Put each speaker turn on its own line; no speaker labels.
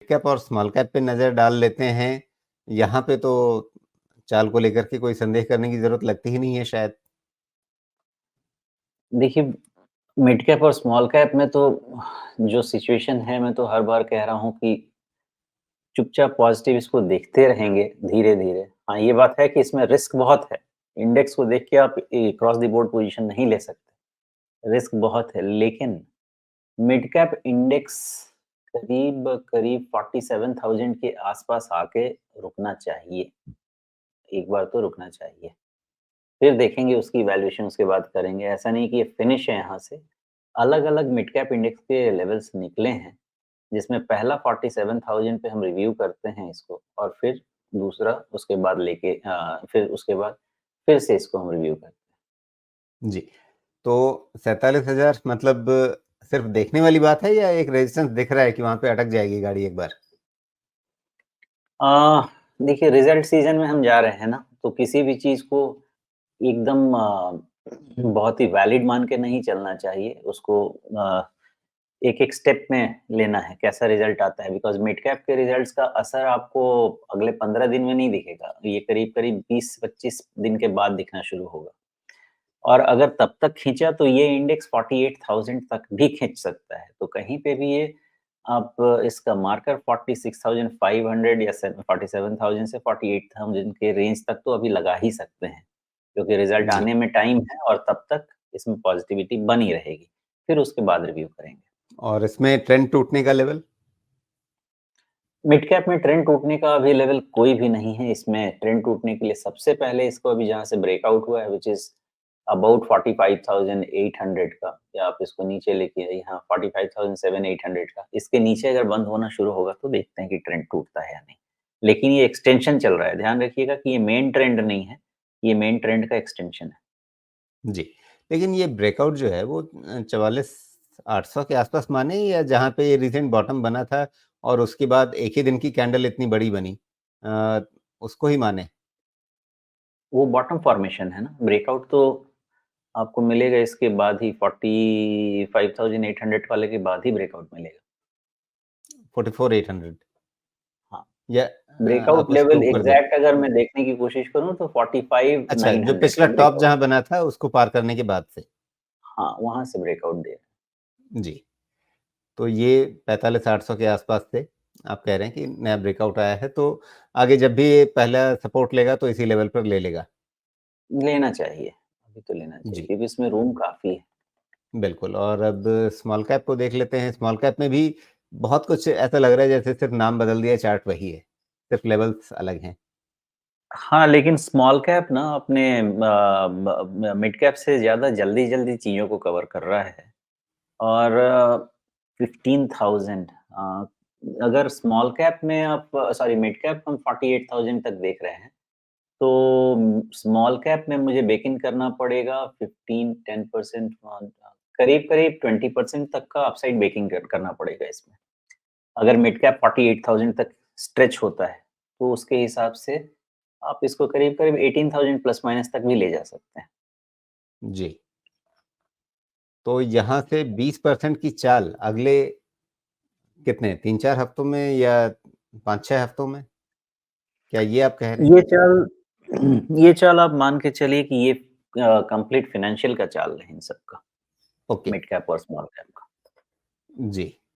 Cap और small cap पे नज़र डाल लेते हैं। यहाँ पे तो चाल को लेकर के कोई संदेह करने की ज़रूरत लगती ही नहीं है शायद।
देखिए, मिड कैप और स्मॉल कैप में तो जो सिचुएशन है, मैं तो हर बार कह रहा हूँ कि चुपचाप पॉज़िटिव इसको देखते रहेंगे धीरे-धीरे। हाँ, ये बात है कि इसमें रिस्क बहुत है। इंडेक्स को देख के आप क्रॉस द बोर्ड पोज़ीशन नहीं ले सकते, रिस्क बहुत है। लेकिन मिड कैप इंडेक्स करीब-करीब 47,000 के आस-पास आके रुकना चाहिए। एक बार तो रुकना चाहिए। फिर देखेंगे उसकी वैल्यूएशन उसके बाद करेंगे। ऐसा नहीं कि ये फिनिश है यहाँ से। अलग-अलग मिड कैप इंडेक्स के लेवल्स निकले हैं, जिसमें पहला 47,000 पे हम रिव्यू करते हैं इसको और फिर दूसरा उसके बाद फिर उसके बाद फिर से इसको हम रिव्यू करते हैं।
जी, तो 47,000 मतलब सिर्फ़ देखने वाली बात है या एक रेजिस्टेंस दिख रहा है कि वहाँ पे अटक जाएगी गाड़ी एक बार?
अ, देखिए रिज़ल्ट सीज़न में हम जा रहे हैं ना, तो किसी भी चीज़ को एकदम बहुत ही वैलिड मान के नहीं चलना चाहिए। उसको एक-एक स्टेप में लेना है, कैसा रिज़ल्ट आता है बिकॉज़ मिड कैप के रिज़ल्ट्स का असर आपको अगले 15 दिन में नहीं दिखेगा। ये करीब-करीब 20-25 दिन के बाद दिखना शुरू होगा। और अगर तब तक खींचा तो ये इंडेक्स 48,000 तक भी खींच सकता है। तो कहीं पे भी ये आप इसका मार्कर 46,500 या 47,000 से 48,000 के रेंज तक तो अभी लगा ही सकते हैं, क्योंकि रिज़ल्ट
जी,
आने में टाइम है और तब तक इसमें पॉज़िटिविटी बनी रहेगी। फिर उसके बाद रिव्यू करेंगे।
और इसमें ट्रेंड टूटने का लेवल?
मिड कैप में ट्रेंड टूटने का अभी लेवल कोई भी नहीं है। इसमें ट्रेंड टूटने के लिए सबसे पहले इसको अभी जहाँ से ब्रेकआउट हुआ है व्हिच इज़ अबाउट 45,800 का, या आप इसको नीचे लेके आइए, हाँ, 45,700-800 का। इसके नीचे अगर बंद होना शुरू होगा तो देखते हैं कि ट्रेंड टूटता है या नहीं। लेकिन ये एक्सटेंशन चल रहा है। ध्यान रखिएगा कि ये मेन ट्रेंड नहीं है, ये मेन ट्रेंड का एक्सटेंशन है।
जी, लेकिन ये ब्रेकआउट जो है वो 44,800 के आसपास माने या जहाँ पे ये रीसेंट बॉटम बना था और उसके बाद एक ही दिन की कैंडल इतनी बड़ी बनी अ, उसको ही माने?
वो बॉटम फॉर्मेशन है ना, ब्रेकआउट तो आपको मिलेगा इसके बाद ही 45,800 वाले के बाद ही ब्रेकआउट मिलेगा।
44,800
हाँ।
या
ब्रेकआउट
आप उसके
लेवल
ऊपर देख
एग्ज़ैक्ट अगर मैं देखने की कोशिश करूँ तो
अच्छा, जो
45,900
पिछला
का
टॉप
ब्रेकआउट।
जहाँ बना था उसको पार करने के बाद से?
हाँ, वहाँ से ब्रेकआउट दे रहा है।
जी, तो ये 45,800 के आसपास से आप कह रहे हैं कि नया ब्रेकआउट आया है, तो आगे जब भी ये पहला सपोर्ट लेगा तो इसी लेवल पर ले लेगा?
लेना चाहिए, अभी तो लेना चाहिए
जी।
क्योंकि इसमें रूम काफ़ी है।
बिल्कुल और अब स्मॉल कैप को देख लेते हैं। स्मॉल कैप में भी बहुत कुछ ऐसा लग रहा है जैसे सिर्फ़ नाम बदल दिया है, चार्ट वही है, सिर्फ़ लेवल्स अलग हैं।
हाँ, लेकिन स्मॉल कैप ना अपने मिड कैप से ज़्यादा जल्दी-जल्दी चीज़ों को कवर कर रहा है और 15,000 अगर स्मॉल कैप में आप सॉरी मिड कैप हम 48,000 तक देख रहे हैं। तो स्मॉल कैप में मुझे बेक इन करना पड़ेगा 15-10% करीब-करीब 20% तक का अपसाइड बेकिंग करना पड़ेगा इसमें। अगर मिड कैप 48,000 तक स्ट्रेच होता है, तो उसके हिसाब से आप इसको करीब-करीब 18,000 प्लस माइनस तक भी ले जा सकते हैं।
जी, तो यहाँ से 20% की चाल अगले कितने 3-4 हफ्तों में या 5-6 हफ्तों में? क्या ये आप कह रहे हैं?
ये चाल ये चाल आप मान के चलिए कि ये कंप्लीट फाइनेंशियल का चाल है इन सब का,
ओके,
मिड कैप और स्मॉल कैप का।
जी।